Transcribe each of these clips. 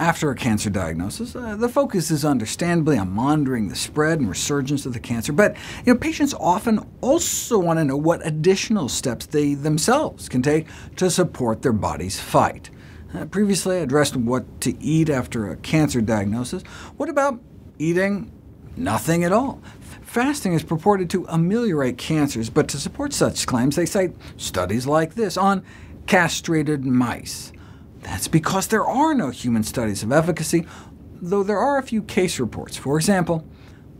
After a cancer diagnosis, the focus is understandably on monitoring the spread and resurgence of the cancer, but patients often also want to know what additional steps they themselves can take to support their body's fight. Previously, I addressed what to eat after a cancer diagnosis. What about eating nothing at all? Fasting is purported to ameliorate cancers, but to support such claims, they cite studies like this on castrated mice. That's because there are no human studies of efficacy, though there are a few case reports. For example,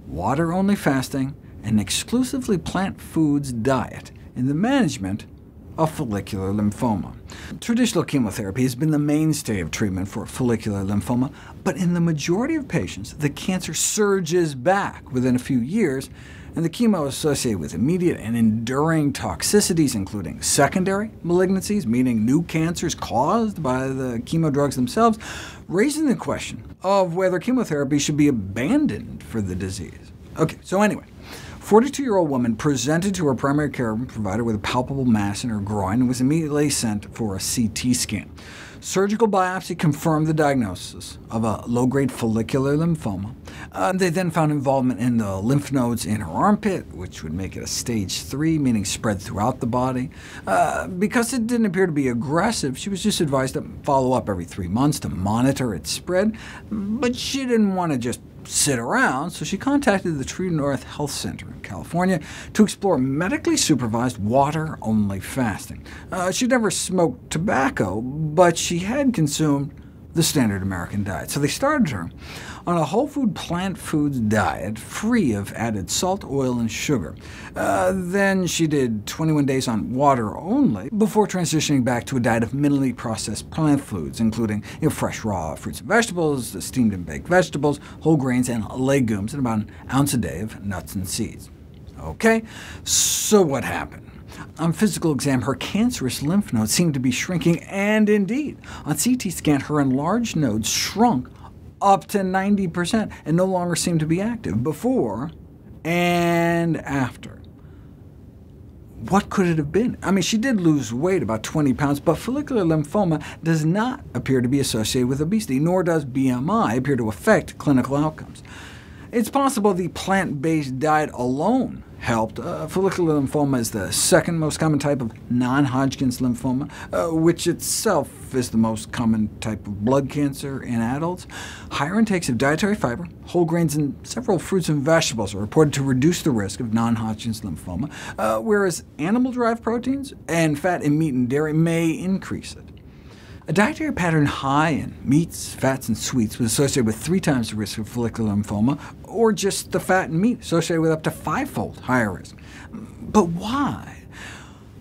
water-only fasting and exclusively plant foods diet in the management of follicular lymphoma. Traditional chemotherapy has been the mainstay of treatment for follicular lymphoma, but in the majority of patients, the cancer surges back within a few years, and the chemo is associated with immediate and enduring toxicities, including secondary malignancies, meaning new cancers caused by the chemo drugs themselves, raising the question of whether chemotherapy should be abandoned for the disease. OK, so anyway, 42-year-old woman presented to her primary care provider with a palpable mass in her groin and was immediately sent for a CT scan. Surgical biopsy confirmed the diagnosis of a low-grade follicular lymphoma. They then found involvement in the lymph nodes in her armpit, which would make it a stage 3, meaning spread throughout the body. Because it didn't appear to be aggressive, she was just advised to follow up every 3 months to monitor its spread, but she didn't want to just sit around, so she contacted the True North Health Center in California to explore medically supervised water-only fasting. She'd never smoked tobacco, but she had consumed the standard American diet, so they started her on a whole food plant foods diet free of added salt, oil, and sugar. Then she did 21 days on water only, before transitioning back to a diet of minimally processed plant foods, including fresh raw fruits and vegetables, steamed and baked vegetables, whole grains, and legumes, and about an ounce a day of nuts and seeds. OK, so what happened? On physical exam, her cancerous lymph nodes seemed to be shrinking, and indeed, on CT scan, her enlarged nodes shrunk up to 90%, and no longer seemed to be active before and after. What could it have been? I mean, she did lose weight, about 20 pounds, but follicular lymphoma does not appear to be associated with obesity, nor does BMI appear to affect clinical outcomes. It's possible the plant-based diet alone helped. Follicular lymphoma is the second most common type of non-Hodgkin's lymphoma, which itself is the most common type of blood cancer in adults. Higher intakes of dietary fiber, whole grains, and several fruits and vegetables are reported to reduce the risk of non-Hodgkin's lymphoma, whereas animal-derived proteins and fat in meat and dairy may increase it. A dietary pattern high in meats, fats, and sweets was associated with 3 times the risk of follicular lymphoma, or just the fat and meat associated with up to 5-fold higher risk. But why?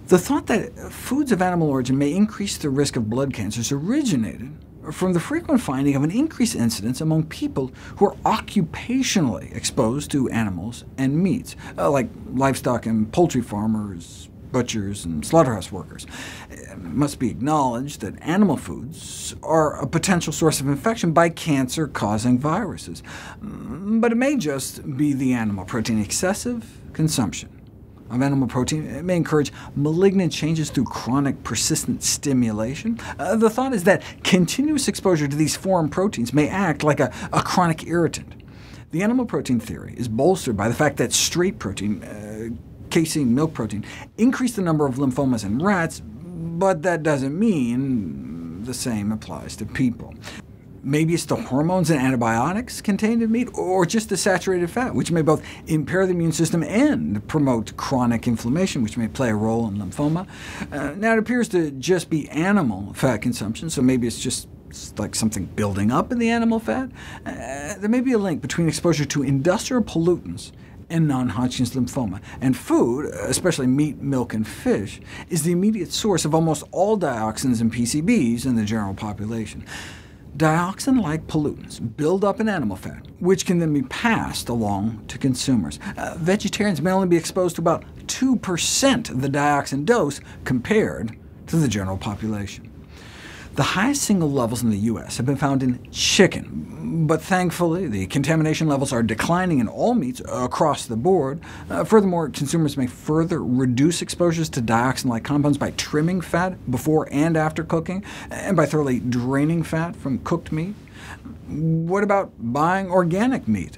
The thought that foods of animal origin may increase the risk of blood cancers originated from the frequent finding of an increased incidence among people who are occupationally exposed to animals and meats, like livestock and poultry farmers, butchers, and slaughterhouse workers. It must be acknowledged that animal foods are a potential source of infection by cancer-causing viruses, but it may just be the animal protein. Excessive consumption of animal protein may encourage malignant changes through chronic, persistent stimulation. The thought is that continuous exposure to these foreign proteins may act like a chronic irritant. The animal protein theory is bolstered by the fact that straight protein, casein milk protein, increase the number of lymphomas in rats, but that doesn't mean the same applies to people. Maybe it's the hormones and antibiotics contained in meat, or just the saturated fat, which may both impair the immune system and promote chronic inflammation, which may play a role in lymphoma. Now, it appears to just be animal fat consumption, so maybe it's like something building up in the animal fat. There may be a link between exposure to industrial pollutants and non-Hodgkin's lymphoma, and food, especially meat, milk, and fish, is the immediate source of almost all dioxins and PCBs in the general population. Dioxin-like pollutants build up in animal fat, which can then be passed along to consumers. Vegetarians may only be exposed to about 2% of the dioxin dose compared to the general population. The highest single levels in the U.S. have been found in chicken, but thankfully the contamination levels are declining in all meats across the board. Furthermore, consumers may further reduce exposures to dioxin-like compounds by trimming fat before and after cooking, and by thoroughly draining fat from cooked meat. What about buying organic meat?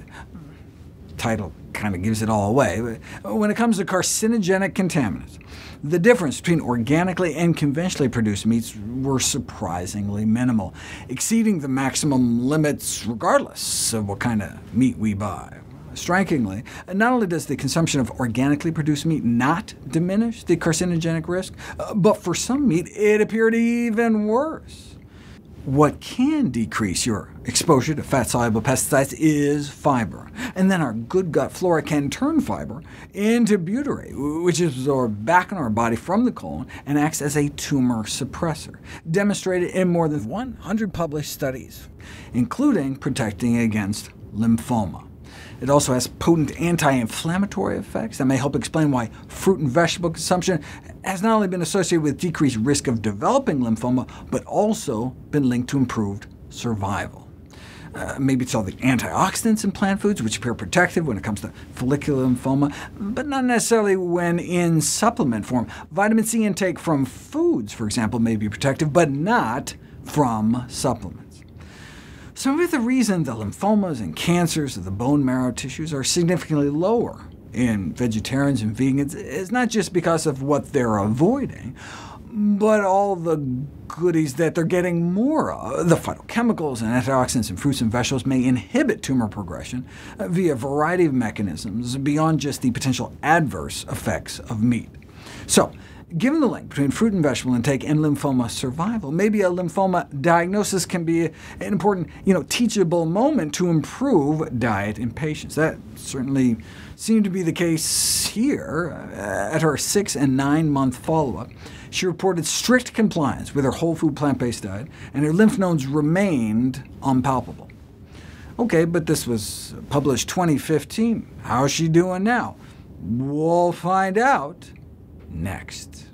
Title kind of gives it all away. But when it comes to carcinogenic contaminants, the difference between organically and conventionally produced meats were surprisingly minimal, exceeding the maximum limits regardless of what kind of meat we buy. Strikingly, not only does the consumption of organically produced meat not diminish the carcinogenic risk, but for some meat it appeared even worse. What can decrease your exposure to fat-soluble pesticides is fiber, and then our good gut flora can turn fiber into butyrate, which is absorbed back in our body from the colon and acts as a tumor suppressor, demonstrated in more than 100 published studies, including protecting against lymphoma. It also has potent anti-inflammatory effects that may help explain why fruit and vegetable consumption has not only been associated with decreased risk of developing lymphoma, but also been linked to improved survival. Maybe it's all the antioxidants in plant foods, which appear protective when it comes to follicular lymphoma, but not necessarily when in supplement form. Vitamin C intake from foods, for example, may be protective, but not from supplements. So maybe the reason the lymphomas and cancers of the bone marrow tissues are significantly lower in vegetarians and vegans is not just because of what they're avoiding, but all the goodies that they're getting more of. The phytochemicals and antioxidants in fruits and vegetables may inhibit tumor progression via a variety of mechanisms beyond just the potential adverse effects of meat. So, given the link between fruit and vegetable intake and lymphoma survival, maybe a lymphoma diagnosis can be an important, teachable moment to improve diet in patients. That certainly seemed to be the case here. At her 6- and 9-month follow-up, she reported strict compliance with her whole food plant-based diet, and her lymph nodes remained unpalpable. OK, but this was published 2015. How's she doing now? We'll find out next.